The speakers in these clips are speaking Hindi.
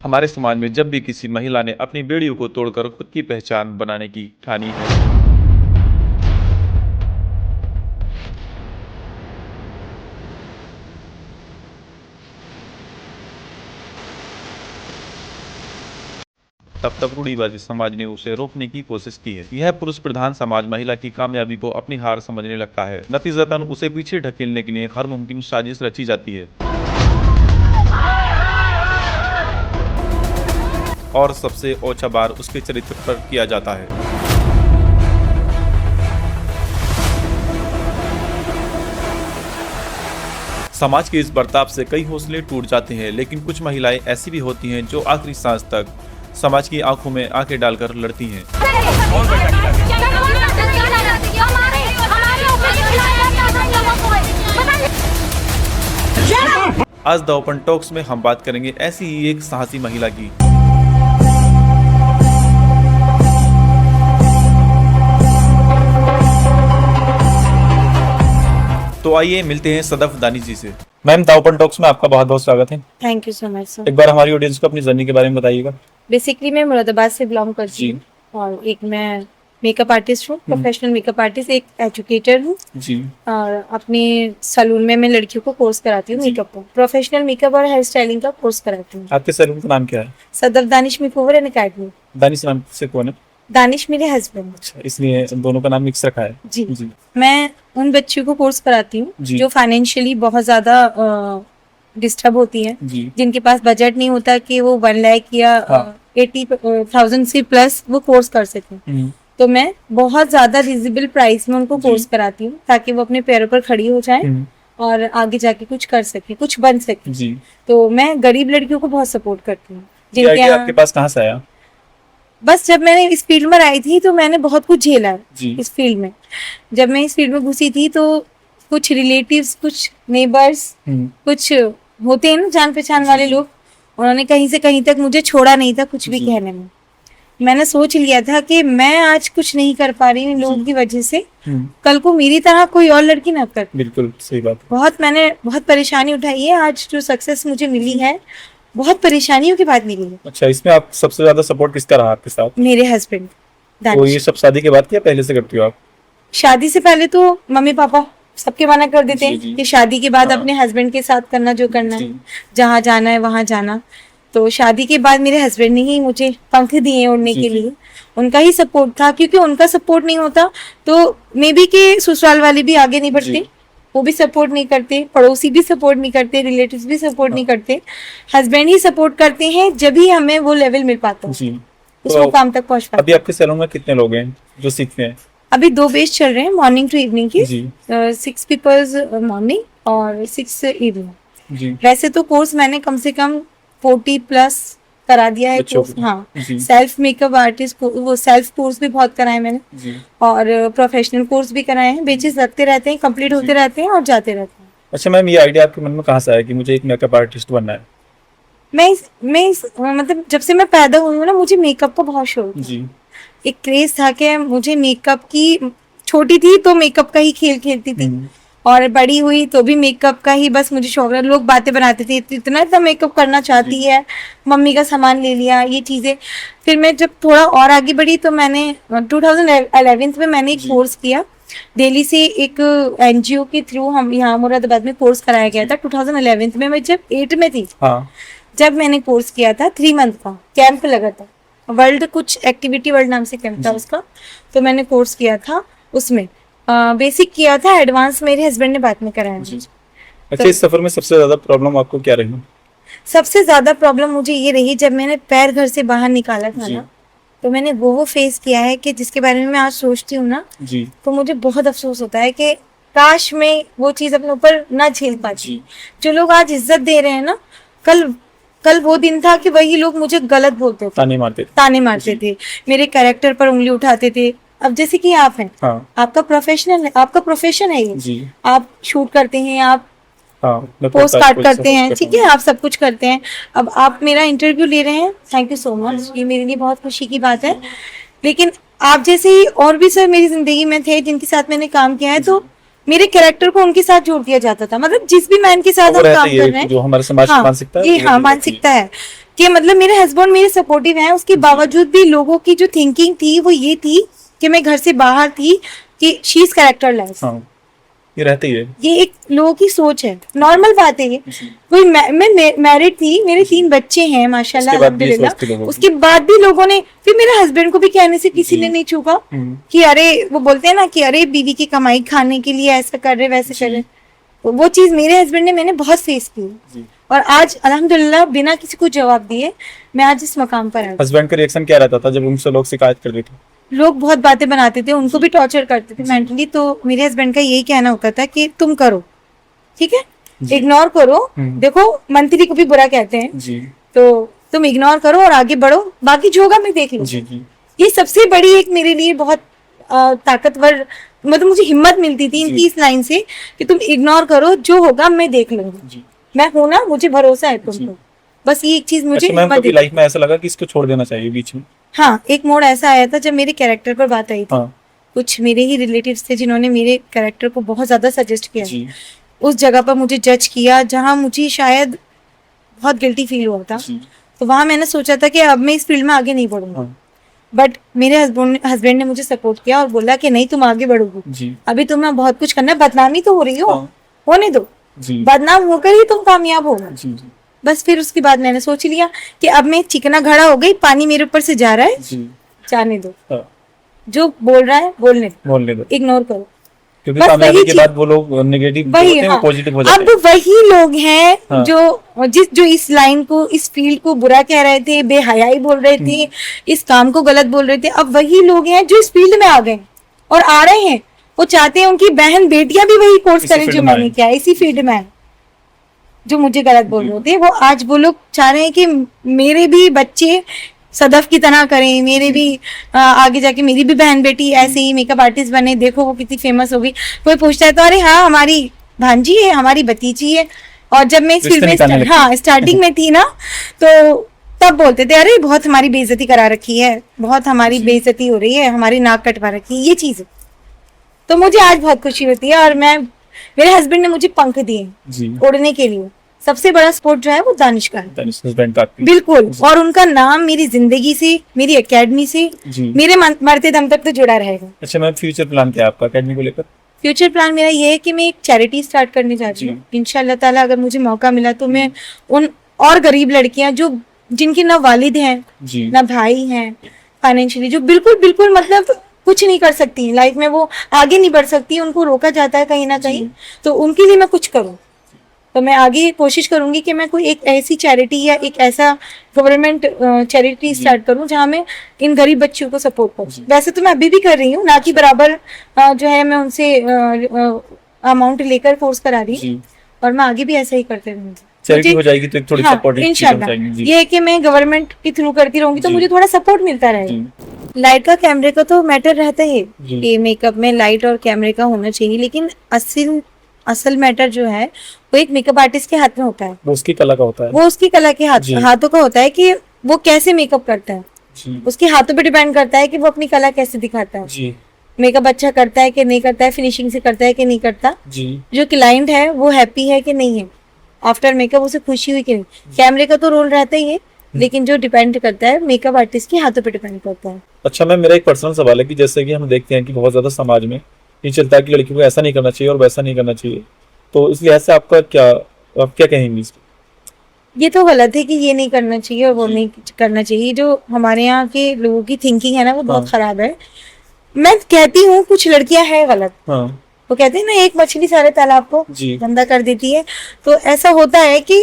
हमारे समाज में जब भी किसी महिला ने अपनी बेड़ियों को तोड़कर खुद की पहचान बनाने की ठानी है, तब रूढ़िवादी समाज ने उसे रोकने की कोशिश की है। यह पुरुष प्रधान समाज महिला की कामयाबी को अपनी हार समझने लगता है। नतीजतन उसे पीछे ढकेलने के लिए हर मुमकिन साजिश रची जाती है और सबसे ओछा बार उसके चरित्र पर किया जाता है। समाज के इस बर्ताव से कई हौसले टूट जाते हैं, लेकिन कुछ महिलाएं ऐसी भी होती हैं जो आखिरी सांस तक समाज की आंखों में आंखें डालकर लड़ती हैं। आज द ओपन टॉक्स में हम बात करेंगे ऐसी ही एक साहसी महिला की। तो आइए मिलते हैं सदफ दानिश जी से। मैम, द ओपन टॉक्स में आपका बहुत बहुत स्वागत है। Thank you so much sir. एक बार हमारी ऑडियंस को अपनी जर्नी के बारे में बताइएगा। बेसिकली मैं मुरादाबाद से बिलोंग करती हूँ और एक मैं मेकअप आर्टिस्ट हूँ, प्रोफेशनल मेकअप आर्टिस्ट, एक एजुकेटर हूँ जी। और अपने सैलून में मैं लड़कियों को कोर्स कराती हूँ मेकअप का, प्रोफेशनल मेकअप और हेयर स्टाइलिंग का कोर्स कराती हूँ। आपके सैलून का नाम क्या है? Sadaf Danish makeover and academy. Danish नाम से कौन है? दानिश मेरे हस्बैंड। अच्छा, इसलिए दोनों का नाम मिक्स रखा है। जी। मैं उन बच्चियों को कोर्स कराती हूँ जी। जो फाइनेंशियली बहुत ज्यादा डिस्टर्ब होती हैं, जी। जिनके पास बजट नहीं होता कि वो 1 लाख या 80,000 से प्लस वो कोर्स कर सकें। तो मैं बहुत ज्यादा रिजनेबल प्राइस में उनको कोर्स कराती हूँ ताकि वो अपने पैरों पर खड़ी हो जाए और आगे जाके कुछ कर सके, कुछ बन सके जी। तो मैं गरीब लड़कियों को बहुत सपोर्ट करती हूँ। ये आइडिया आपके पास कहाँ से आया? बस जब मैंने इस फील्ड में आई थी तो मैंने बहुत कुछ झेला जी। इस फील्ड में। जब मैं इस फील्ड में घुसी थी तो कुछ रिलेटिव्स, कुछ नेबर्स, कुछ होते हैं ना जान पहचान वाले लोग, उन्होंने कहीं से कहीं तक मुझे छोड़ा नहीं था कुछ भी कहने में। मैंने सोच लिया था कि मैं आज कुछ नहीं कर पा रही इन लोगों की वजह से, कल को मेरी तरह कोई और लड़की ना कर। बिल्कुल सही बात। मैंने बहुत परेशानी उठाई है, आज जो सक्सेस मुझे मिली है बहुत परेशानियों के बाद मिली है। अच्छा, इसमें आप सबसे ज्यादा सपोर्ट किसका रहा आपके साथ? मेरे हस्बैंड। तो ये सब शादी के बाद क्या पहले से करती हो आप? शादी से पहले तो मम्मी पापा सबके मना कर देते हैं कि शादी के बाद अपने हस्बैंड के साथ करना जो करना है, जहाँ जाना है वहां जाना। तो शादी के बाद मेरे हस्बैंड ने ही मुझे पंख दिए उड़ने के लिए, उनका ही सपोर्ट था, क्योंकि उनका सपोर्ट नहीं होता तो मे बी के ससुराल वाले भी आगे नहीं बढ़ते, वो भी सपोर्ट नहीं करते, पड़ोसी भी सपोर्ट नहीं करते, रिलेटिव्स भी सपोर्ट नहीं करते। हस्बैंड ही सपोर्ट करते हैं, जब ही हमें वो लेवल मिल पाता है, उस मुकाम तक पहुंच पाते। अभी आपके सैलून में कितने लोग हैं जो सीखते हैं? अभी 2 बैच चल रहे हैं, मॉर्निंग टू इवनिंग की। 6 पीपल्स मॉर्निंग और 6 इवनिंग। वैसे तो कोर्स मैंने कम से कम 40 प्लस करा दिया है कोर्स। हाँ, सेल्फ मेकअप आर्टिस्ट को वो सेल्फ कोर्स भी बहुत कराए मैंने और प्रोफेशनल कोर्स भी कराए हैं। बेचेस लगते रहते हैं, कंप्लीट होते रहते हैं और जाते रहते हैं। अच्छा मैम, ये आइडिया आपके मन में कहाँ से आया कि मुझे एक मेकअप आर्टिस्ट बनना है? मतलब जब से मैं पैदा हुई हूँ ना, मुझे मेकअप का बहुत शौक है। एक क्रेज था कि मुझे मेकअप की, छोटी थी तो मेकअप का ही खेल खेलती थी और बड़ी हुई तो भी मेकअप का ही बस मुझे शौक रहा। लोग बातें बनाते थे इतना मेकअप करना चाहती है, मम्मी का सामान ले लिया, ये चीजें। फिर मैं जब थोड़ा और आगे बढ़ी तो मैंने 2011 में मैंने एक कोर्स किया दिल्ली से, एक एनजीओ के थ्रू हम यहाँ मुरादाबाद में कोर्स कराया गया था 2011 में। मैं जब 8 में थी जब मैंने कोर्स किया था, 3 मंथ का कैंप लगा था, वर्ल्ड कुछ एक्टिविटी वर्ल्ड नाम से कैंप था उसका। तो मैंने कोर्स किया था, उसमें बेसिक किया था, एडवांस मेरे हस्बैंड ने बाद में कराया। अच्छा, इस सफर में सबसे ज्यादा प्रॉब्लम आपको क्या रही? सबसे ज्यादा प्रॉब्लम मुझे ये रही जब मैंने पैर घर से बाहर निकाला था ना, तो मैंने वो फेस किया है कि जिसके बारे में मैं आज सोचती हूँ ना तो मुझे बहुत अफसोस होता है कि काश मैं वो चीज अपने ऊपर ना झेल पाती। जो लोग आज इज्जत दे रहे हैं ना, कल वो दिन था कि वही लोग मुझे गलत बोलते थे, ताने मारते थे, मेरे कैरेक्टर पर उंगली उठाते थे। अब जैसे कि आप हैं, आपका प्रोफेशन है ये, आप शूट करते हैं, आप पोस्ट कार्ड करते हैं, ठीक है, आप सब कुछ करते हैं। अब आप मेरा इंटरव्यू ले रहे हैं, थैंक यू सो मच, ये मेरे लिए बहुत खुशी की बात है। लेकिन आप जैसे ही और भी सर मेरी जिंदगी में थे जिनके साथ मैंने काम किया है, तो मेरे कैरेक्टर को उनके साथ जोड़ दिया जाता था। मतलब जिस भी मैन के साथ हम काम कर रहे हैं, जो हमारे समाज की मानसिकता है, ये मानसिकता है कि मतलब मेरे हस्बैंड मेरे सपोर्टिव हैं, उसके बावजूद भी लोगों की जो थिंकिंग थी वो ये थी कि मैं घर से बाहर थी कि शी इज कैरेक्टरलेस। हाँ, ये रहते ही है। ये एक लोगों की सोच है, नॉर्मल बात है ये। कोई मैं मैरिड थी, मेरे 3 बच्चे हैं माशाल्लाह उसके बाद भी ये सोचते अल्हम्दुलिल्लाह, लोगों उसके बाद भी लोगों ने, फिर मेरे हस्बैंड को भी कहने से किसी ने नहीं छूका कि अरे, वो बोलते हैं ना कि अरे बीवी की कमाई खाने के लिए ऐसा कर रहे वैसे कर रहे। तो वो चीज मेरे हस्बैंड ने, मैंने बहुत फेस की, और आज अल्हम्दुलिल्लाह बिना किसी को जवाब दिए मैं आज इस मकाम पर आ गई। हस्बैंड का रिएक्शन क्या रहता था जब उनसे लोग शिकायत कर रहे थे? लोग बहुत बातें बनाते थे, उनको भी टॉर्चर करते थे मेंटली। तो मेरे हस्बैंड का यही कहना होता था कि तुम करो, ठीक है, इग्नोर करो। देखो मंत्री को भी बुरा कहते हैं जी, तो तुम इग्नोर करो और आगे बढ़ो, बाकी जो होगा मैं देख लूंगी। जी, जी, ये सबसे बड़ी एक मेरे लिए बहुत ताकतवर, मतलब मुझे हिम्मत मिलती थी इनकी इस लाइन से कि तुम इग्नोर करो, जो होगा मैं देख लूंगी, जी। मैं हूं ना, मुझे भरोसा है तुमको। बस ये एक चीज मुझे अच्छा मैम, हिम्मत कभी देती। लाइफ में ऐसा लगा कि इसको छोड़ देना चाहिए बीच में? हाँ, एक मोड़ ऐसा आया था जब मेरे कैरेक्टर पर बात आई थी। हाँ, कुछ मेरे ही रिलेटिव्स थे जिन्होंने मेरे कैरेक्टर को बहुत ज्यादा सजेस्ट किया। जी, उस जगह पर मुझे जज किया जहां मुझे शायद बहुत गिल्टी फील हुआ था। जी, तो वहां मैंने सोचा था कि अब मैं इस फील्ड में आगे नहीं बढ़ूंगा, हाँ, बट मेरे हस्बैंड ने मुझे सपोर्ट किया और बोला कि नहीं, तुम आगे बढ़ोगी, जी, अभी तुम्हें बहुत कुछ करना है, बदनामी तो हो रही हो, हाँ, होने दो, जी, बदनाम होकर ही तुम कामयाब होगा। जी, जी, बस फिर उसके बाद मैंने सोच लिया कि अब मैं चिकना घड़ा हो गई, पानी मेरे ऊपर से जा रहा है, जी, जाने दो, हाँ, जो बोल रहा है बोलने दो, बोलने दो, इग्नोर करो। क्योंकि बस कामयाबी वही के चीज- बाद वो लोग नेगेटिव वही, होते हैं, हाँ, पॉजिटिव हो जाते अब वही लोग हैं हाँ। जो इस लाइन को, इस फील्ड को बुरा कह रहे थे, बेहयाई बोल रहे थे, इस काम को गलत बोल रहे थे, अब वही लोग हैं जो इस फील्ड में आ गए और आ रहे हैं। वो चाहते हैं उनकी बहन बेटियां भी वही कोर्स इसी करें फील्ड जो में मैंने आए। किया है, इसी फील्ड में आए। जो मुझे गलत बोल रहे थे, वो आज वो लोग चाह रहे हैं कि मेरे भी बच्चे सदफ की तरह करें, मेरे भी आगे जाके मेरी भी बहन बेटी ऐसे ही मेकअप आर्टिस्ट बने, देखो वो कितनी फेमस हो गई। कोई पूछता है तो अरे हाँ हमारी भांजी है, हमारी भतीजी है। और जब मैं इस रिश्ते फील्ड में निकालने लगते हाँ स्टार्टिंग में थी ना, तो तब बोलते थे अरे बहुत हमारी बेइज्जती करा रखी है, बहुत हमारी बेइज्जती हो रही है, हमारी नाक कटवा रखी है, ये चीज है। तो मुझे आज बहुत खुशी होती है, और मेरे हस्बैंड ने मुझे पंख दिए जी, उड़ने के लिए। सबसे बड़ा सपोर्ट जो है वो दानिश का है, हस्बैंड का आपके। बिल्कुल। और उनका नाम मेरी जिंदगी से, मेरी एकेडमी से, जी, मेरे मरते दम तक तो जुड़ा रहेगा। अच्छा मैम, फ्यूचर प्लान क्या है आपका अकेडमी को लेकर? फ्यूचर प्लान मेरा ये है कि मैं एक चैरिटी स्टार्ट करने जा रही हूँ इंशाल्लाह ताला। अगर मुझे मौका मिला तो मैं उन और गरीब लड़कियां जो जिनके ना वालिद हैं जी, ना भाई हैं, फाइनेंशियली जो बिल्कुल बिल्कुल मतलब कुछ नहीं कर सकती लाइफ में, वो आगे नहीं बढ़ सकती, उनको रोका जाता है कहीं ना कहीं, तो उनके लिए मैं कुछ करूँ। तो मैं आगे कोशिश करूंगी कि मैं कोई एक ऐसी चैरिटी या एक ऐसा गवर्नमेंट चैरिटी स्टार्ट करूं जहां मैं इन गरीब बच्चियों को सपोर्ट करूं। वैसे तो मैं अभी भी कर रही हूँ, ना कि बराबर जो है मैं उनसे अमाउंट लेकर फोर्स करा रही हूँ, जी, और मैं आगे भी ऐसा ही करते रहूंगी। चैरिटी हो जाएगी तो एक थोड़ी हाँ, सपोर्टिव चीज हो इंशाल्लाह जाएगी। जी, ये है कि मैं गवर्नमेंट के थ्रू करती रहूंगी तो जी। मुझे थोड़ा सपोर्ट मिलता रहेगा। जी, लाइट का कैमरे का तो मैटर रहता है जी। कि मेकअप में लाइट और कैमरे का होना चाहिए, लेकिन असल मैटर जो है वो एक मेकअप आर्टिस्ट के हाथ में होता है, वो उसकी कला का होता है। वो उसकी कला के जी। हाथों का होता है कि वो कैसे मेकअप करता है, जी, उसके हाथों पे डिपेंड करता है कि वो अपनी कला कैसे दिखाता है। जी, मेकअप अच्छा करता है कि नहीं करता है, फिनिशिंग से करता है कि नहीं करता, जी, जो क्लाइंट है वो हैप्पी है कि नहीं है, आफ्टर मेकअप उसे खुशी हुई कि नहीं। कैमरे का तो रोल रहता ही है, लेकिन जो डिपेंड करता है मेकअप आर्टिस्ट के हाथों पे डिपेंड करता है। अच्छा मैम, मेरा एक पर्सनल सवाल है कि जैसे कि हम देखते हैं कि बहुत ज्यादा समाज में ये चलता है कि लड़कियों को ऐसा नहीं करना चाहिए और वैसा नहीं करना चाहिए, तो इस लिहाज से आपका क्या, आप क्या कहेंगी इस पे? ये तो गलत है कि ये नहीं करना चाहिए और वो नहीं करना चाहिए। जो हमारे यहाँ के लोगों की थिंकिंग है ना वो बहुत हाँ। खराब है। मैं कहती हूँ कुछ लड़कियां हैं गलत, हाँ, वो कहते हैं ना एक मछली सारे तालाब को जी, गंदा कर देती है, तो ऐसा होता है कि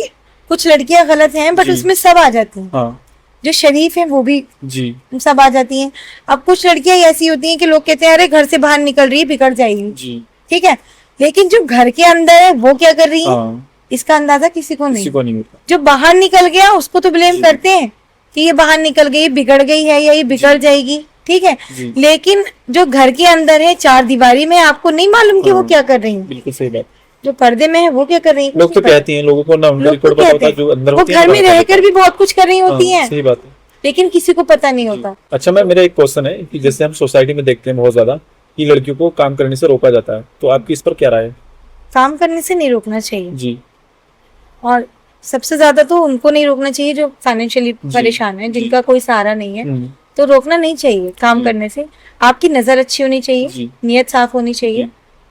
कुछ लड़कियां गलत हैं बट जी। उसमें सब आ जाती हैं, हाँ, जो शरीफ है वो भी जी, सब आ जाती हैं। अब कुछ लड़कियां ऐसी होती हैं कि लोग कहते हैं अरे घर से बाहर निकल रही है बिगड़ जाएगी, जी, ठीक है, लेकिन जो घर के अंदर है वो क्या कर रही है हाँ, इसका अंदाजा किसी को किसी नहीं। को नहीं होता। जो बाहर निकल गया उसको तो ब्लेम जी। करते हैं कि ये बाहर निकल गई, बिगड़ गई है या ये बिगड़ जाएगी, ठीक है, जी। लेकिन जो घर के अंदर है चार दीवारी में, आपको नहीं मालूम कि वो हाँ। क्या कर रही है, बिल्कुल सही बात। जो पर्दे में है वो क्या कर रही है। लोग तो कहती हैं, लोगों को ना उनका लोग तो रिकॉर्ड पता कहते होता है, जो अंदर हैं वो होती है घर ना में बाहर रहकर भी बहुत कुछ कर रही होती हाँ, हैं, सही बात है। लेकिन किसी को पता नहीं होता। अच्छा मैम, मेरा एक क्वेश्चन है कि जैसे हम सोसाइटी में देखते हैं बहुत ज्यादा कि लड़कियों को काम करने से रोका जाता है, तो आपकी इस पर क्या राय है? काम करने से नहीं रोकना चाहिए, जी, और सबसे ज्यादा तो उनको नहीं रोकना चाहिए जो फाइनेंशियली परेशान है, जिनका कोई सहारा नहीं है, तो रोकना नहीं चाहिए काम करने से। आपकी नजर अच्छी होनी चाहिए, नीयत साफ होनी चाहिए,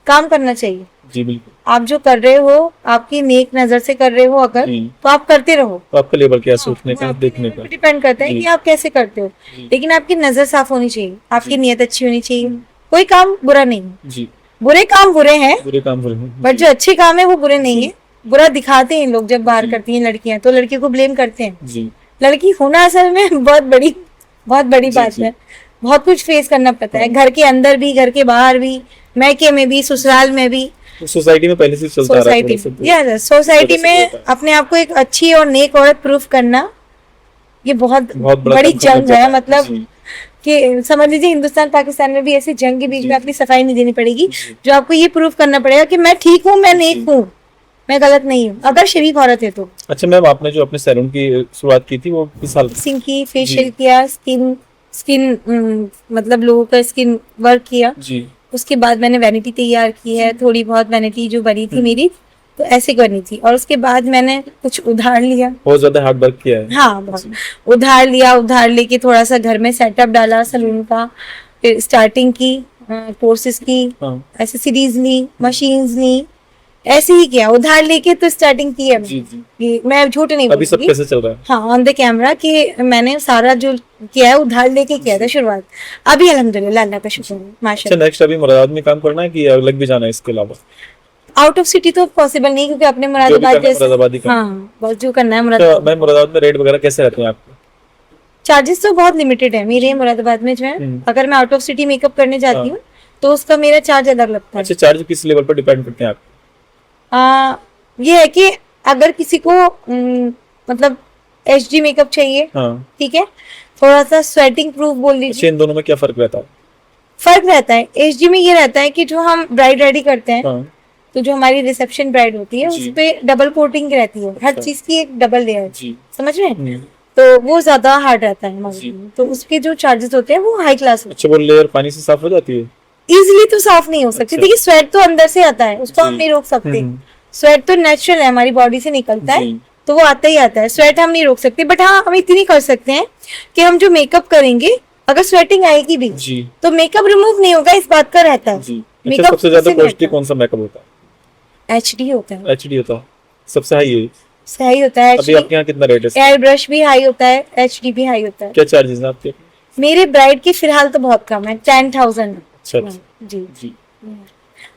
काम करना चाहिए। जी बिल्कुल। आप जो कर रहे हो आपकी नेक नजर से कर रहे हो अगर, तो आप करते रहो। तो आपका लेवल क्या सोचने का, देखने का डिपेंड करता है कि आप कैसे करते हो, लेकिन आपकी नजर साफ होनी चाहिए, आपकी नीयत अच्छी होनी चाहिए। कोई काम बुरा नहीं है, जी, बुरे काम बुरे हैं, बुरे काम बुरे हैं, बट जो अच्छे काम है वो बुरे नहीं है। बुरा दिखाते हैं लोग जब बाहर करती हैं लड़कियां, तो लड़की को ब्लेम करते हैं। जी लड़की होना असल में बहुत बड़ी बात है। बहुत कुछ फेस करना पड़ता है, घर के अंदर भी, घर के बाहर भी, मैके में भी, ससुराल में भी, सोसाइटी में पहले से चलता आ रहा है थोड़ा सा। सोसाइटी में अपने आप को एक अच्छी और नेक औरत प्रूफ करना, ये बहुत बड़ा बड़ी काम जंग करना है। पड़ता मतलब जी, कि समझ लीजिए हिंदुस्तान पाकिस्तान में भी ऐसी जंग के बीच जी। में अपनी सफाई नहीं देनी पड़ेगी, जो आपको ये प्रूफ करना पड़ेगा कि मैं ठीक हूँ, मैं नेक हूँ, मैं गलत नहीं हूँ, अगर शरीफ औरत है तो। अच्छा मैम, आपने जो अपने सैलून की शुरुआत की थी वो किस साल? सिंह की फेशियल किया, स्किन मतलब लोगों का स्किन वर्क किया। जी उसके बाद मैंने वैनिटी तैयार की है, थोड़ी बहुत वैनिटी जो बनी थी मेरी, तो ऐसे करनी थी। और उसके बाद मैंने कुछ उधार लिया, बहुत ज्यादा हार्ड वर्क किया है। हाँ बहुत उधार लिया। उधार लेके थोड़ा सा घर में सेटअप डाला सलून का, फिर स्टार्टिंग की, कोर्सेज की, हाँ एसेसरीज ली, मशीन्स ली, ऐसे ही किया उधार लेके तो स्टार्टिंग की है। जी जी। ये मैं झूठ नहीं अभी सब बोलूंगी, कैसे चल रहा है? हाँ ऑन द कैमरा कि मैंने सारा जो किया है उधार लेके किया था शुरुआत। अभी अल्हम्दुलिल्लाह अल्लाह का शुक्र है, अच्छा माशाल्लाह। नेक्स्ट अभी मुरादाबाद में काम करना है कि अलग भी जाना है इसके अलावा? आउट ऑफ सिटी तो पॉसिबल नहीं, क्योंकि अपने जो भी मुरादाबाद करना है जैसे, मुरादाबादी का। हाँ बस जो करना है तो मुरादाबाद। मैं मुरादाबाद में रेट वगैरह कैसे रहते हैं आपके? चार्जेस तो बहुत लिमिटेड है मेरे मुरादाबाद में जो है। अगर मैं आउट ऑफ सिटी मेकअप करने जाती हूँ तो उसका मेरा चार्ज अलग लगता है। अच्छा चार्ज किस लेवल पर डिपेंड करते हैं आप? ये है कि अगर किसी को मतलब HD मेकअप चाहिए, हाँ ठीक है, थोड़ा सा स्वेटिंग प्रूफ बोल अच्छा, लीजिए, इन दोनों में क्या फर्क रहता है? फर्क रहता है। HD में ये रहता है कि जो हम ब्राइड रेडी करते हैं, हाँ तो जो हमारी रिसेप्शन ब्राइड होती है जी। उस पे डबल कोटिंग रहती है, हर अच्छा। चीज की एक डबल लेयर, जी समझ रहे हैं? तो वो ज्यादा हार्ड रहता है हमारे लिए, तो उसके जो चार्जेस होते हैं वो हाई क्लास होते अच्छा, वो लेयर पानी से साफ हो जाती है? हैं। इजिली तो साफ नहीं हो सकती, अच्छा। देखिए स्वेट तो अंदर से आता है, उसको हम जी। नहीं रोक सकते। हम्म। स्वेट तो नेचुरल है, हमारी बॉडी से निकलता है, जी। तो वो आता ही आता है। स्वेट हम नहीं रोक सकते, बट हाँ हम इतनी कर सकते हैं कि हम जो मेकअप करेंगे अगर स्वेटिंग आएगी भी जी तो मेकअप रिमूव नहीं होगा, इस बात का रहता है। जी। अच्छा मेकअप सबसे ज्यादा से कॉस्टली रहता कौन सा मेकअप होता है? HD होता है, HD होता है सबसे हाई है? सही होता है। अभी आपके यहाँ कितना रेट है? एयर ब्रश भी हाई होता है, HD भी हाई होता है। क्या चार्जेस हैं आपके? मेरे ब्राइड की फिलहाल तो बहुत कम है, 10,000 अच्छा अच्छा जी। जी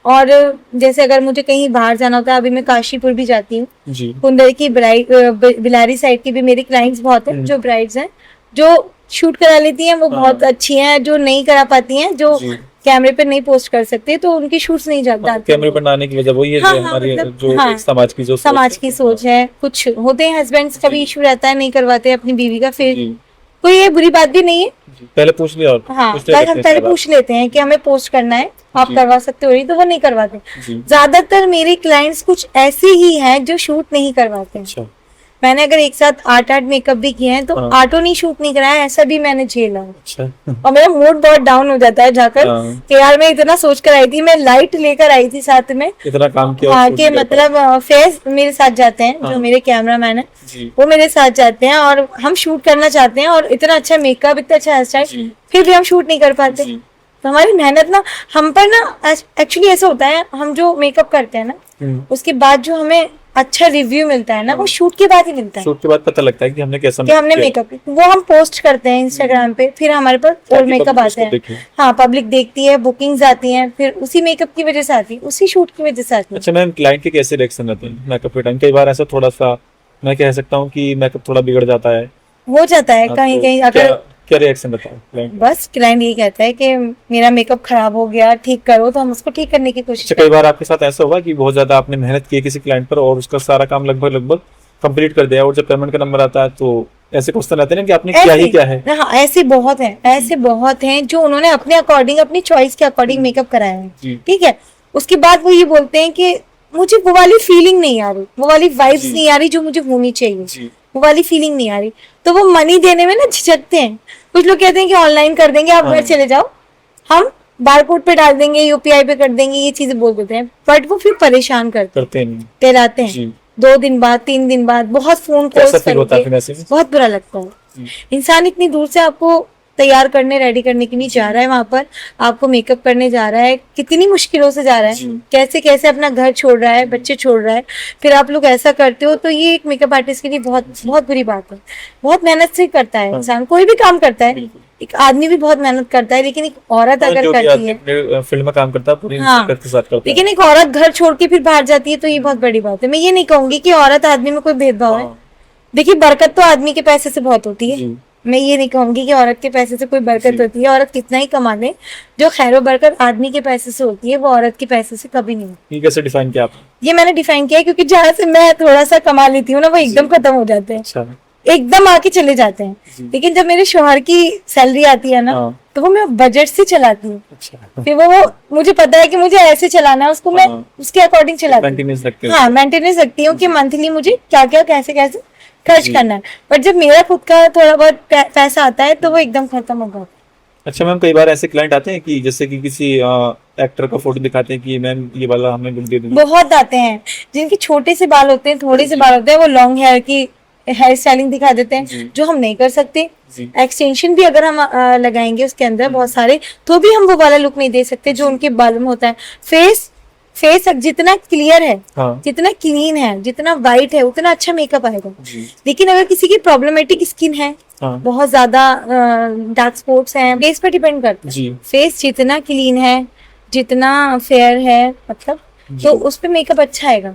और जैसे अगर मुझे कहीं बाहर जाना होता है, अभी मैं काशीपुर भी जाती हूँ, जी कुंदर की ब्राइड, बिलारी साइड की भी मेरी क्लाइंट्स बहुत हैं, जो ब्राइड्स हैं जो शूट करा लेती हैं, वो बहुत अच्छी हैं। जो नहीं करा पाती हैं, जो जी। कैमरे पे नहीं पोस्ट कर सकते, तो उनकी शूट्स नहीं जाती। कैमरे पर ना आने की वजह वही है हाँ, जो हाँ, हमारी मतलब, जो हाँ, एक समाज की जो समाज की सोच है। कुछ होते हैं हस्बैंड्स का भी इशू रहता है, नहीं करवाते अपनी बीवी का, फिर जी कोई ये बुरी बात भी नहीं है। जी। पहले पूछ लिया और हाँ पूछते हम रहते हैं पहले इसके बाद। पूछ लेते हैं कि हमें पोस्ट करना है, आप जी। करवा सकते हो, नहीं तो वो नहीं करवाते। जी ज्यादातर मेरे क्लाइंट्स कुछ ऐसे ही हैं जो शूट नहीं करवाते हैं। अच्छा मैंने अगर एक साथ 8 मेकअप भी किए हैं, तो हाँ। 8 नहीं शूट नहीं कराया, ऐसा भी मैंने झेला है। अच्छा और मेरा मूड बहुत डाउन हो जाता है जाकर हाँ। कि यार मैं इतना सोच कर आई थी, मैं लाइट लेकर आई थी साथ में, इतना काम किया और हाँ, shoot कि नहीं कर मतलब फेस मेरे साथ जाते हैं, हाँ। जो मेरे कैमरामैन है पाए। जी वो मेरे साथ जाते हैं, और हम शूट करना चाहते हैं, और इतना अच्छा मेकअप, इतना अच्छा हेयर स्टाइल, जी फिर भी हम शूट नहीं कर पाते। जी तो हमारी मेहनत ना, हम पर ना एक्चुअली ऐसा होता है, हम जो मेकअप करते हैं ना, उसके बाद जो हमें अच्छा रिव्यू मिलता है ना, वो शूट के बाद ही मिलता है शूट के बाद पता लगता है कि हमने कैसा कि हमने किया। मेकअप, वो हम पोस्ट करते हैं इंस्टाग्राम पे, फिर हमारे पास और ताकि मेकअप public आते उसको हैं। देखे। हाँ पब्लिक देखती है, बुकिंग्स आती हैं, फिर उसी मेकअप की वजह से आती है, उसी शूट की वजह से आती है। अच्छा मैम, क्लाइंट के कैसे रिएक्शन रहते हैं मेकअप के टाइम? कई बार ऐसा थोड़ा सा मैं कह सकता हूँ कि मेकअप थोड़ा बिगड़ जाता है, हो जाता है हाँ, कहीं तो कहीं, अगर क्या रिएक्शन रहता है क्लाइंट? बस क्लाइंट यही कहता है कि मेरा मेकअप खराब हो गया, ठीक करो, तो हम उसको ठीक करने की कोशिश अच्छा कई बार आपके साथ ऐसा हुआ कि बहुत ज्यादा आपने मेहनत की है किसी क्लाइंट पर और उसका सारा काम लगभग कंप्लीट कर दिया, और जब पेमेंट का नंबर आता है तो ऐसे क्वेश्चन आते हैं ना कि आपने किया ही क्या है? हाँ ऐसे बहुत हैं, ऐसे बहुत हैं जो उन्होंने अपने अकॉर्डिंग, अपनी चॉइस के अकॉर्डिंग मेकअप कराया है, जी ठीक है। उसके बाद वो ये बोलते हैं कि मुझे वो वाली फीलिंग नहीं आ रही, वो वाली वाइब्स जी। नहीं आ रही जो मुझे होनी चाहिए, जी वो वाली फीलिंग नहीं आ रही, तो वो मनी देने में ना झिझकते हैं। कुछ लोग कहते हैं कि ऑनलाइन कर देंगे, आप घर हाँ। चले जाओ, हम बारकोड पे डाल देंगे, UPI पे कर देंगे, ये चीजें बोल देते हैं, बट वो फिर परेशान करते हैं, करते नहीं डराते हैं। जी 2 दिन बाद 3 दिन बाद बहुत फोन कैसा कॉल्स फील होता है करके फिर ऐसे में? बहुत बुरा लगता है। इंसान इतनी दूर से आपको तैयार करने रेडी करने के लिए जा रहा है, वहां पर आपको मेकअप करने जा रहा है, कितनी मुश्किलों से जा रहा है, कैसे कैसे अपना घर छोड़ रहा है, बच्चे छोड़ रहा है, फिर आप लोग ऐसा करते हो, तो ये एक मेकअप आर्टिस्ट के लिए बहुत बहुत बुरी बात है। बहुत मेहनत से करता है इंसान, कोई भी काम करता है, एक आदमी भी बहुत मेहनत करता है, लेकिन एक औरत अगर जो भी करती है, अपने फील्ड में काम करता है पूरी हाँ, मेहनत के साथ करता है। लेकिन एक औरत घर छोड़ के फिर बाहर जाती है तो ये बहुत बड़ी बात है। मैं ये नहीं कहूंगी कि औरत आदमी में कोई भेदभाव है। देखिए, बरकत तो आदमी के पैसे से बहुत होती है। जी। मैं ये नहीं कहूंगी कि औरत के पैसे से कोई बरकत होती है। औरत कितना ही कमा ले, जो खैर बरकत आदमी के पैसे से होती है वो औरत के पैसे से कभी नहीं होती। ये कैसे डिफाइन किया आपने? ये मैंने डिफाइन किया है क्योंकि जहाँ से मैं थोड़ा सा कमा लेती हूँ ना, वो एकदम खत्म हो जाते हैं, अच्छा। एकदम आके चले जाते हैं। लेकिन जब मेरे शौहर की सैलरी आती है ना, हाँ। तो वो मैं बजट से चलाती हूँ। अच्छा। फिर वो मुझे पता है कि मुझे ऐसे चलाना है, उसको मैं उसके अकॉर्डिंग चलाती हूँ। मेंटेनेंस रखते हो? हाँ, मेंटेनेंस रखती हूँ कि मंथली मुझे क्या क्या कैसे कैसे खर्च करना है। बट जब मेरा खुद का थोड़ा बहुत पैसा आता है तो वो एकदम खत्म हो जाता है। अच्छा मैम, कई बार ऐसे क्लाइंट आते हैं कि जैसे कि किसी एक्टर का फोटो दिखाते हैं कि मैम ये वाला हमें बिल दे दीजिए। बहुत आते हैं जिनके छोटे से बाल होते हैं, थोड़े से बाल होते हैं, वो लॉन्ग हेयर की हेयर स्टाइलिंग दिखा देते हैं, जो हम नहीं कर सकते। एक्सटेंशन भी अगर हम लगाएंगे उसके अंदर बहुत सारे, तो भी हम वो वाला लुक नहीं दे सकते जो उनके बालों में होता है। फेस जितना क्लियर है, हाँ। जितना क्लीन है, जितना वाइट है, उतना अच्छा मेकअप आएगा। लेकिन अगर किसी की प्रॉब्लमेटिक स्किन है, हाँ। बहुत ज्यादा डार्क स्पॉट्स हैं, फेस पर डिपेंड करता है। फेस जितना क्लीन है, जितना फेयर है, मतलब तो उस पे मेकअप अच्छा आएगा।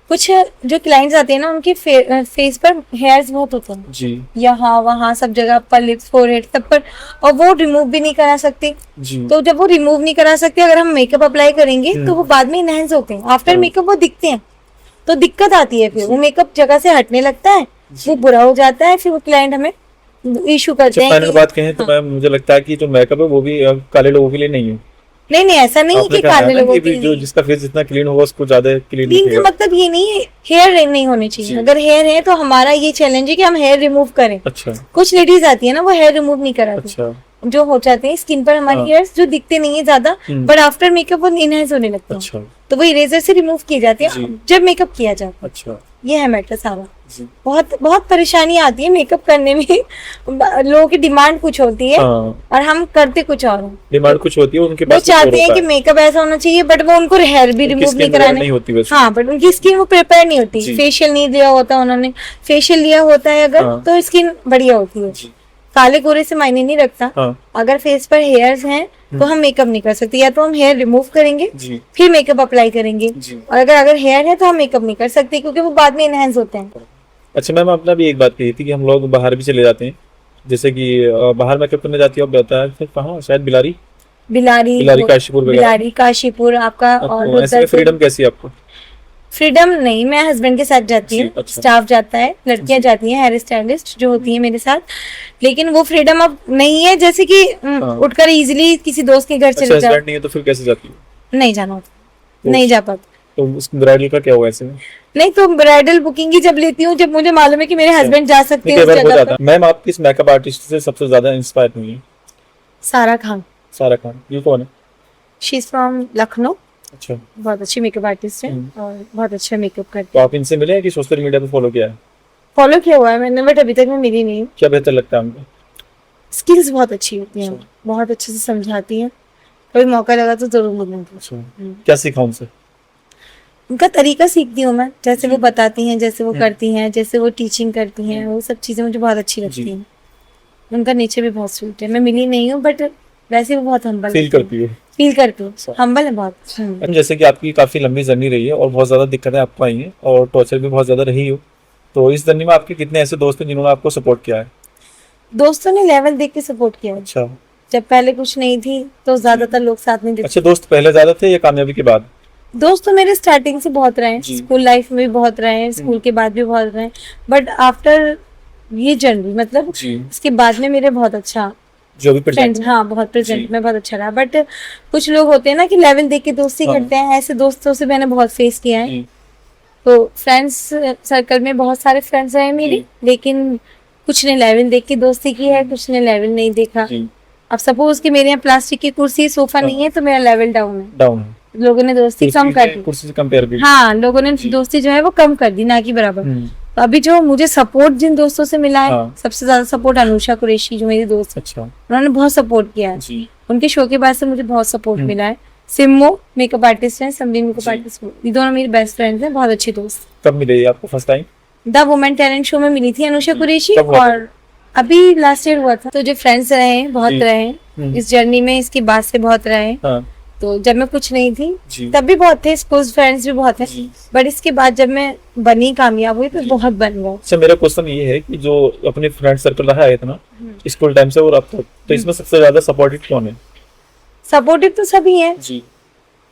कुछ जो क्लाइंट्स आते हैं ना, उनके फेस पर हेयर्स बहुत होते हैं जी। यहाँ वहाँ सब जगह पर, लिप्स, फोरहेड सब पर, और वो रिमूव भी नहीं करा सकते। तो जब वो रिमूव नहीं करा सकते, अगर हम मेकअप अप्लाई करेंगे तो वो बाद में इनहेंस होते हैं। आफ्टर मेकअप वो दिखते हैं, तो दिक्कत आती है, फिर वो मेकअप जगह से हटने लगता है, वो बुरा हो जाता है, फिर वो क्लाइंट हमें इशू करते हैं। फाइनल बात कहें तो मैम, मुझे लगता है कि जो मेकअप है वो भी काले लोगों के लिए नहीं है। नहीं, ऐसा नहीं कि काले लोगों के जो जिसका फेस जितना क्लीन होगा उसको ज्यादा क्लीन का मतलब ये नहीं है हेयर नहीं होने चाहिए। अगर हेयर है तो हमारा ये चैलेंज है कि हम हेयर रिमूव करें। अच्छा। कुछ लेडीज आती है ना, वो हेयर रिमूव नहीं कराती। अच्छा। जो हो जाते हैं स्किन पर हमारे हेयर्स, जो दिखते नहीं है ज्यादा, बट आफ्टर मेकअप वो इनहेंस होने लगते हैं। अच्छा। तो वो इरेजर से रिमूव किए जाते हैं जब मेकअप किया जाता है। अच्छा। ये है मैटर सारा। बहुत बहुत परेशानी आती है मेकअप करने में। लोगों की डिमांड कुछ होती है और हम करते कुछ और। डिमांड कुछ होती है, उनके वो चाहते हैं कि मेकअप ऐसा होना चाहिए, बट वो उनको हेयर भी रिमूव नहीं कराने होती। हाँ, बट उनकी स्किन वो प्रिपेयर नहीं होती। फेशियल नहीं लिया होता उन्होंने, फेशियल लिया होता है अगर तो स्किन बढ़िया होती है। काले गोरे से मायने नहीं रखता। अगर फेस पर हेयर्स हैं तो हम मेकअप नहीं कर सकते, या तो हम हेयर रिमूव करेंगे फिर मेकअप अप्लाई करेंगे, और अगर हेयर है तो हम मेकअप नहीं कर सकते क्योंकि वो बाद में इनहेंस होते हैं। अच्छा मैम, आपने भी एक बात कही थी कि हम लोग बाहर भी चले जाते हैं, जैसे कि बाहर मेकअप करने जाती है, आप बताया फिर कहाँ, शायद बिलारी काशीपुर आपका। और ऐसे फ्रीडम कैसी है आपको? फ्रीडम नहीं, मैं हस्बैंड के साथ जाती हूँ। अच्छा। स्टाफ जाता है, लड़कियां जाती हैं, हेयर स्टाइलिस्ट जो होती है मेरे साथ। लेकिन वो फ्रीडम अब नहीं है, जैसे कि उठकर इजीली किसी दोस्त के घर चले जाओ। नहीं है तो फिर कैसे जाती हो? नहीं जाना होता, नहीं जा पाती। तो उस ब्राइडल का क्या हुआ ऐसे में? नहीं, तो ब्राइडल बुकिंग ही जब लेती हूँ जब मुझे मालूम है कि मेरे हस्बैंड जा सकते हैं उस जगह पर। मैम, आप किस मेकअप आर्टिस्ट से सबसे ज्यादा इंस्पायर हुई? सारा खान। ये कौन है? She is from Lucknow. अच्छा। बहुत अच्छी मेकअप आर्टिस्ट है और बहुत अच्छा मेकअप करती है। तो आप इनसे मिले हैं कि सोशल मीडिया पे फॉलो किया है? फॉलो किया हुआ है मैंने, बट अभी तक मैं मिली नहीं। क्या बेहतर लगता है हमको? स्किल्स बहुत अच्छी होती हैं, बहुत अच्छे से समझाती हैं। कोई मौका लगा तो जरूर मिलूंगी। अच्छा। क्या सीखा उनसे? उनका तरीका सीखती हूँ मैं, जैसे वो बताती हैं, जैसे वो करती हैं, जैसे वो टीचिंग करती हैं, वो सब चीजें मुझे बहुत अच्छी लगती हैं। उनका नेचर भी बहुत स्वीट है। मैं मिली नहीं हूँ, बट वैसे वो बहुत हम्बल फील करती हूँ, हम्बल है बहुत। जैसे कि आपकी काफी लंबी जर्नी रही है और बहुत ज्यादा दिक्कतें आपको आई हैं और टॉर्चर भी बहुत ज्यादा रही हो, तो इस जर्नी में आपके कितने ऐसे दोस्त हैं जिन्होंने आपको सपोर्ट किया है? दोस्तों ने लेवल देख के सपोर्ट किया। अच्छा। जब पहले कुछ नहीं थी तो ज्यादातर लोग साथ नहीं देते। अच्छा, दोस्त पहले ज्यादा थे या कामयाबी के बाद? दोस्त तो मेरे स्टार्टिंग से बहुत रहे, स्कूल लाइफ में भी बहुत रहे, स्कूल के बाद भी बहुत रहे, बट आफ्टर ये जर्नी मतलब इसके बाद में मेरे बहुत अच्छा जो भी प्रेजेंट, हाँ बहुत प्रेजेंट में बहुत अच्छा रहा। बट कुछ लोग होते हैं ना कि लेवल देख के दोस्ती करते हैं, ऐसे दोस्तों से मैंने बहुत फेस किया है। तो फ्रेंड्स सर्कल में बहुत सारे फ्रेंड्स रहे मेरी, लेकिन कुछ ने लेवल देख के दोस्ती की है, कुछ ने लेवल नहीं देखा। अब सपोज कि मेरे यहाँ प्लास्टिक की कुर्सी सोफा नहीं है तो मेरा लेवल डाउन है। लोगों ने दोस्ती कम कर दी। कुर्सी से कंपेयर भी। हाँ, लोगों ने दोस्ती जो है वो कम कर दी, ना कि बराबर। तो अभी जो मुझे सपोर्ट जिन दोस्तों से मिला है, हाँ। सबसे ज्यादा सपोर्ट अनुषा कुरैशी जो मेरी दोस्त है, अच्छा उन्होंने बहुत सपोर्ट किया है। जी उनके शो के बाद से मुझे बहुत सपोर्ट मिला है। सिम्मो मेकअप आर्टिस्ट है, समरी मेकअप आर्टिस्ट, ये दोनों मेरी बेस्ट फ्रेंड्स हैं, बहुत अच्छी दोस्त। कब मिले ये आपको first time? The women talent show में मिली थी अनुषा कुरैशी, कब हुआ था? और अभी लास्ट ईयर हुआ था। तो जो फ्रेंड्स रहे हैं बहुत जी। रहे हैं इस जर्नी में, इसके बाद से बहुत रहे हैं। हाँ तो जब मैं कुछ नहीं थी जी तब भी बहुत थे, क्लोज फ्रेंड्स भी बहुत है, जी। बट इसके बाद जब मैं बनी कामयाब हुई तो बहुत बन गया। अच्छा मेरा क्वेश्चन ये है कि जो अपने फ्रेंड सर्कल रहा है इतना स्कूल टाइम से और अब तक, तो इसमें सबसे ज्यादा सपोर्टिव कौन है? सपोर्टिव तो सभी हैं, जी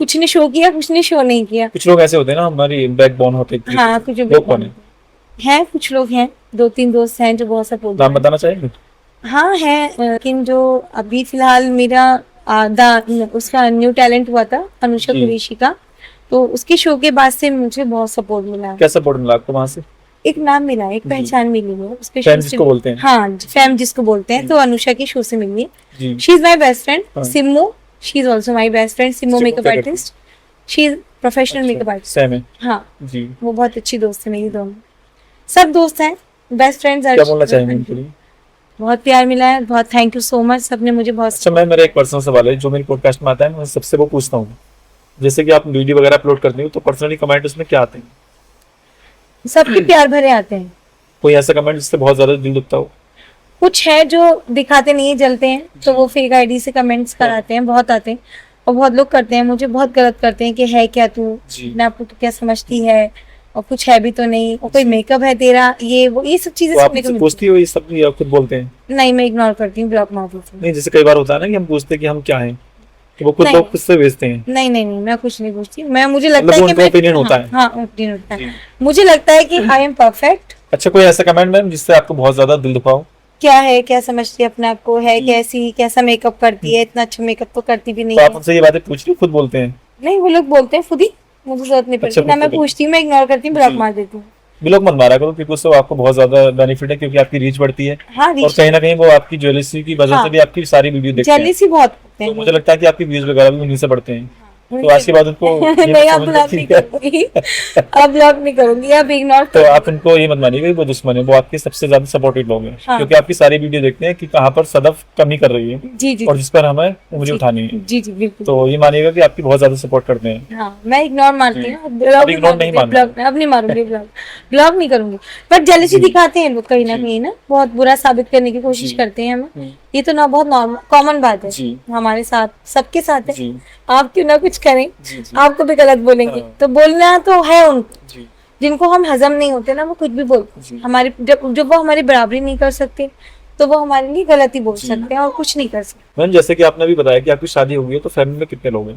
कुछ ने शो किया, कुछ ने शो नहीं किया। कुछ लोग ऐसे होते हैं ना, हमारी बैकबोन होते हैं। हाँ, कुछ लोग कौन है? हैं, कुछ लोग हैं, 2-3 दोस्त हैं जो बहुत सपोर्ट। नाम बताना चाहेंगे? हाँ है, लेकिन जो अभी फिलहाल मेरा उसका न्यू टैलेंट हुआ था अनुषा जी। कुरैशी का, तो उसके शो के बाद से मुझे बहुत सपोर्ट मिला। क्या सपोर्ट मिला आपको वहाँ से? एक नाम मिला, एक जी। पहचान मिली है उसके फैन शो से। जिसको बोलते हैं। हाँ, फैम जिसको बोलते हैं, तो अनुषा के शो से मिली है। जी she is my best friend. हाँ। Simmo, she is also my best friend. Simmo Simmo makeup क्या करती artist, she is professional makeup artist. Same है हाँ, जी। वो बहुत अच्छी दोस्त है मेरी, दोनों सब दोस्त हैं, बेस्ट फ्रेंड्स। क्या बोलना चाहेंगे उनके लिए? बहुत प्यार मिला है, बहुत थैंक यू सो मच, सबने मुझे बहुत। अच्छा मैं, मेरा एक पर्सनल सवाल है जो मेरे पॉडकास्ट में आता है, मैं सबसे वो पूछता हूँ, जैसे कि आप वीडियो वगैरह अपलोड करते हो तो पर्सनली कमेंट उसमें क्या आते हैं? सबके प्यार भरे आते हैं। कोई ऐसा कमेंट जिससे बहुत ज्यादा दिल दुखता हो? कुछ है जो दिखाते नहीं है, जलते हैं, तो वो फेक आईडी से कमेंट्स कराते हैं, बहुत आते हैं। और बहुत लोग करते हैं, मुझे बहुत गलत करते हैं कि है क्या तू, जी। ना आपको तो क्या समझती है, और कुछ है भी तो नहीं, और कोई मेकअप है तेरा, ये सब चीजें तो आप सुनने को मुझसे मिलती पूछती हो ये सब या खुद बोलते हैं? हैं। नहीं, मैं इग्नोर करती हूँ, ब्लॉक मार देती हूँ। नहीं, जैसे कई बार होता है ना कि हम पूछते हैं कि हम क्या हैं, तो वो खुद नहीं। लोग खुद से भेजते हैं। नहीं नहीं नहीं, मैं कुछ नहीं पूछती। मैं, मुझे लगता मतलब है कि उनका opinion होता है। हाँ, ओपिनियन होता जी। है। मुझे लगता है कि आई एम परफेक्ट। अच्छा कोई ऐसा कमेंट मैम जिससे आपको बहुत ज्यादा दिल दुखा हो? क्या है, क्या समझती है अपने आप को, है कैसी, कैसा मेकअप करती है, इतना अच्छा मेकअप तो करती भी नहीं तो आप है। उनसे ये बातें पूछ रही हो, खुद बोलते हैं? नहीं, वो लोग बोलते हैं खुद ही, मुझे जरूरत नहीं अच्छा, पड़ती ना, मैं खुद ही। पूछती हूँ, मैं इग्नोर करती हूँ, ब्लॉक जी। मार देती हूँ। ब्लॉग मत मारा करो क्योंकि उससे आपको बहुत ज्यादा बेनिफिट है, क्योंकि आपकी रीच बढ़ती है हाँ, और कहीं ना कहीं वो आपकी ज्वेलरी की वजह हाँ। से भी आपकी सारी वीडियो देखते हैं। जेलिसी बहुत करते तो हैं। मुझे लगता है कि आपकी व्यूज वगैरह भी उन्हीं से बढ़ते हैं। तो आज के बाद उनको ये नहीं, मत अब ब्लॉक समझना नहीं कि- करूंगी, अब ब्लॉक नहीं करूंगी, अब इग्नोर तो आप उनको ये मत मानिएगा कि वो दुश्मन है, वो आपके सबसे ज्यादा सपोर्टेड लोग हैं, हाँ। क्योंकि आपकी सारी वीडियो देखते हैं कि कहाँ पर सदफ कमी कर रही है जी जी और जिस पर हमें उंगली उठानी है। जी जी बिल्कुल। तो ये मानिएगा कि आपकी बहुत ज्यादा सपोर्ट करते हैं। हाँ, मैं इग्नोर मारती जी। हूँ, ब्लॉक अब ignore नहीं मानना। अब नहीं मारूंगी, ब्लॉक नहीं करूंगी। बट जेलिसी दिखाते हैं लोग कहीं ना जी। कहीं ना, बहुत बुरा साबित करने की कोशिश जी। करते हैं हमें। ये तो ना बहुत नॉर्मल कॉमन बात है, जी। हमारे साथ, सबके साथ है। जी आप क्यों ना कुछ करें, जी जी आपको भी गलत बोलेंगे, हाँ। तो बोलना तो है उनको, जी जिनको हम हजम नहीं होते ना, वो कुछ भी बोलते जी। हैं। हमारे जब वो हमारी बराबरी नहीं कर सकते, तो वो हमारे लिए गलत ही बोल जी। सकते हैं और कुछ नहीं कर सकते। मैम जैसे कि आपने भी बताया कि आपकी शादी हो गई है, तो फैमिली में कितने लोग हैं?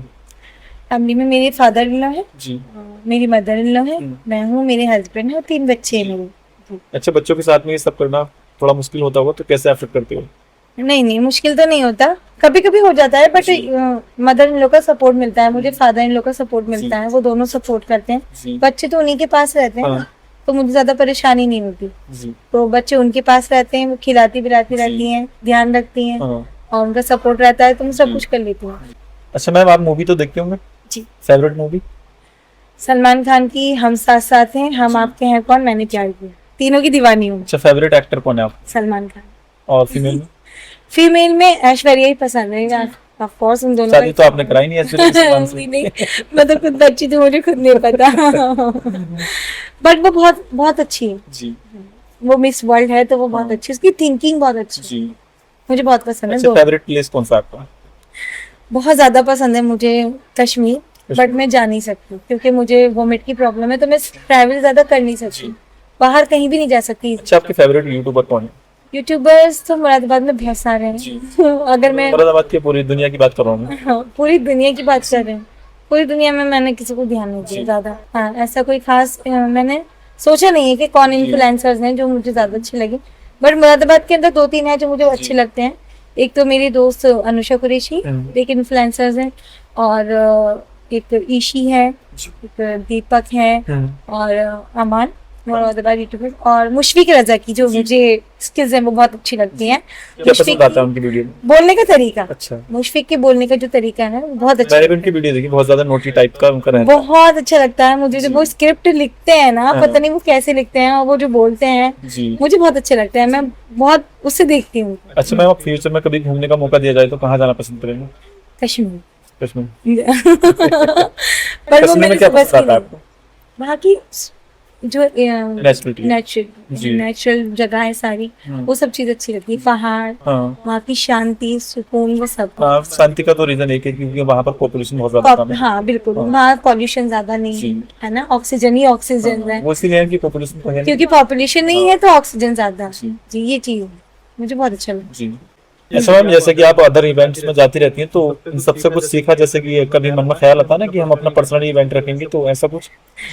फैमिली में मेरे फादर इन लॉ है, जी। मेरी मदर इन लॉ है, हम्म। मैं हूँ, मेरे हस्बैंड है और 3 बच्चे हैं मेरे। अच्छा बच्चों के साथ में ये सब करना थोड़ा मुश्किल होता होगा, तो कैसे एफर्ट करते हो? नहीं नहीं, मुश्किल तो नहीं होता, कभी कभी हो जाता है, बट जी। मदर इन लॉ का सपोर्ट मिलता है मुझे, फादर इन लॉ का सपोर्ट मिलता है, वो दोनों सपोर्ट करते हैं। जी बच्चे तो उन्हीं के पास रहते हैं ना, हाँ। तो मुझे ज्यादा परेशानी नहीं होती। जी तो बच्चे उनके पास रहते हैं, वो खिलाती पिलाती जी। रहती हैं, ध्यान रखती हैं, हाँ। और उनका सपोर्ट रहता है, तो मैं सब जी। कुछ कर लेती हूँ। अच्छा मैम आप मूवी तो देखते होंगे? जी। Favourite movie? सलमान खान की हम साथ साथ हैं, हम जी। आपके हैं कौन, मैंने प्यार किया, तीनों की दीवानी हूँ। अच्छा फेवरेट एक्टर कौन है आप? सलमान खान। और फीमेल में? फीमेल में ऐश्वर्या ही पसंद है, ऑफ कोर्स उन दोनों शादी तो आपने कराई नहीं ऐश्वर्या के सलमान से? नहीं, मैं तो खुद बच्ची थी, मुझे खुद नहीं पता। बट वो बहुत बहुत अच्छी है, जी वो मिस वर्ल्ड है, तो वो बहुत हाँ। अच्छी है, उसकी थिंकिंग बहुत अच्छी है, जी। मुझे बहुत पसंद है। अच्छा फेवरेट प्लेस कौन सा आपका? बहुत ज्यादा पसंद है मुझे कश्मीर, बट कश्मीर। मैं जा नहीं सकती क्योंकि मुझे वोमिट की प्रॉब्लम है, तो मैं ट्रैवल ज्यादा कर नहीं सकती, जी। बाहर कहीं भी नहीं जा सकती। अच्छा आपके फेवरेट यूट्यूबर कौन है? यूट्यूबर्स तो मुरादाबाद में बहुत सारे जी। हैं। अगर मैं मुरादाबाद की पूरी दुनिया की बात कर रहा हूँ मैं। हाँ, पूरी दुनिया की बात कर रहे हैं, पूरी दुनिया में मैंने किसी को ध्यान नहीं दिया जी। ज्यादा। हाँ, ऐसा कोई खास मैंने सोचा नहीं है कि कौन जी। इन्फ्लुएंसर्स हैं जो मुझे ज्यादा अच्छे लगे, बट मुरादाबाद के अंदर 2-3 हैं जो मुझे अच्छे लगते हैं। एक तो मेरी दोस्त अनुषा कुरैशी, एक इन्फ्लुएंसर्स है, और एक ईशी है, जी। एक दीपक है, और अमान, मोर अदरवाइज यूट्यूबर, और मुशफिक रजा की जो मुझे स्किल्स हैं वो बहुत अच्छी लगती हैं। क्या पसंद आता है उनकी वीडियो में? बोलने का तरीका, अच्छा, मुशफिक के बोलने का जो तरीका है वो बहुत अच्छा मैंने भी उनकी वीडियो देखी, बहुत ज्यादा नोटी टाइप का उनका रहता है। बहुत अच्छा लगता है मुझे। जब वो स्क्रिप्ट लिखते हैं ना, पता नहीं वो कैसे लिखते हैं, और वो जो बोलते हैं जी। मुझे बहुत अच्छा लगता है, मैं बहुत उससे देखती हूँ। अच्छा मैम, आप फ्यूचर में कभी घूमने का मौका दिया जाए तो कहाँ जाना पसंद करेंगे? कश्मीर। कश्मीर। पर वो कश्मीर में मेरे क्या से बस पसंद आता है की आपको? वहाँ की जो नेचुरलिटी। जी। नेचुरल जगह है सारी, वो सब चीज अच्छी लगती है। पहाड़, हाँ, वहाँ की शांति, सुकून, वो सब। हाँ, शांति का तो रीजन एक है क्योंकि वहाँ पर पॉपुलेशन बहुत ज्यादा कम है। हाँ बिल्कुल, हाँ। वहाँ पॉल्यूशन ज्यादा नहीं जी। है ना, ऑक्सीजन ही ऑक्सीजन है, वो इसीलिए है कि पॉपुलेशन तो है नहीं। क्योंकि पॉपुलेशन नहीं है तो ऑक्सीजन ज्यादा है। जी। जी, ये चीज मुझे बहुत अच्छा लगा। जी। अच्छा मैम, जैसे कि आप अदर इवेंट्स में जाती रहती हैं तो इन सबसे कुछ सीखा, जैसे कि कभी मन में ख्याल आता है ना कि हम अपना पर्सनल इवेंट रखेंगे, तो ऐसा कुछ?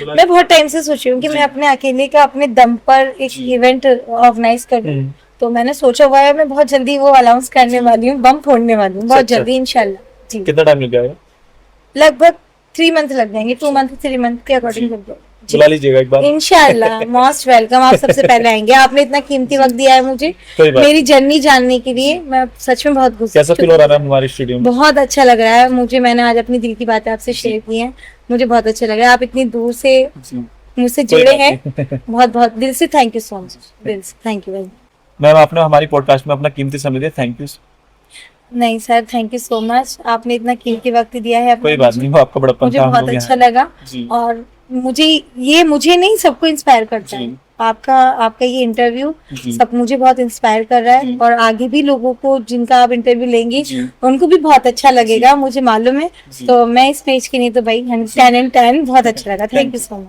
मैं बहुत टाइम से सोच रही हूँ कि मैं अपने अकेले का अपने दम पर एक इवेंट ऑर्गेनाइज कर लूँ, तो मैंने सोचा हुआ है, मैं बहुत जल्दी वो अनाउंस करने वाली हूँ, बम फोड़ने वाली हूँ बहुत अच्छा। जल्दी इंशाल्लाह। जी, कितना टाइम लग जाएगा? लगभग 3 मंथ लग जाएंगे, 2 मंथ 3 मंथ के अकॉर्डिंग लग जाएगा। बुला लीजिएगा एक बार। इंशाल्लाह, मोस्ट वेलकम, आप सबसे पहले आएंगे। आपने इतना कीमती वक्त दिया है मुझे कोई बात। मेरी जर्नी जानने के लिए, मैं सच में बहुत कैसा फील हो रहा है हमारे स्टूडियो में? बहुत अच्छा लग रहा है मुझे। मैंने आज अपनी दिल की बातें आपसे शेयर की हैं, मुझे बहुत अच्छा लग रहा है। आप इतनी दूर से जी। मुझसे कोई जुड़े बात हैं, नहीं। बहुत बहुत दिल से थैंक यू सो मच, दिल से थैंक यू। मैम, आपने हमारी पॉडकास्ट में अपना कीमती समय दिया, थैंक यू। नहीं sir, thank you so much, आपने इतना कीमती वक्त दिया है अपना कोई बात मुझे। नहीं, वो आपका बड़प्पन मुझे था, हम बहुत लोग अच्छा यहाँ लगा, जी। और मुझे नहीं, सबको इंस्पायर करता है। जी। आपका ये इंटरव्यू जी। सब मुझे बहुत इंस्पायर कर रहा है, जी। और आगे भी लोगों को जिनका आप इंटरव्यू लेंगे जी। उनको भी बहुत अच्छा लगेगा, मुझे मालूम है। जी। तो मैं इस पेज की नहीं तो भाई 10 and 10 बहुत अच्छा लगा। Thank you so much.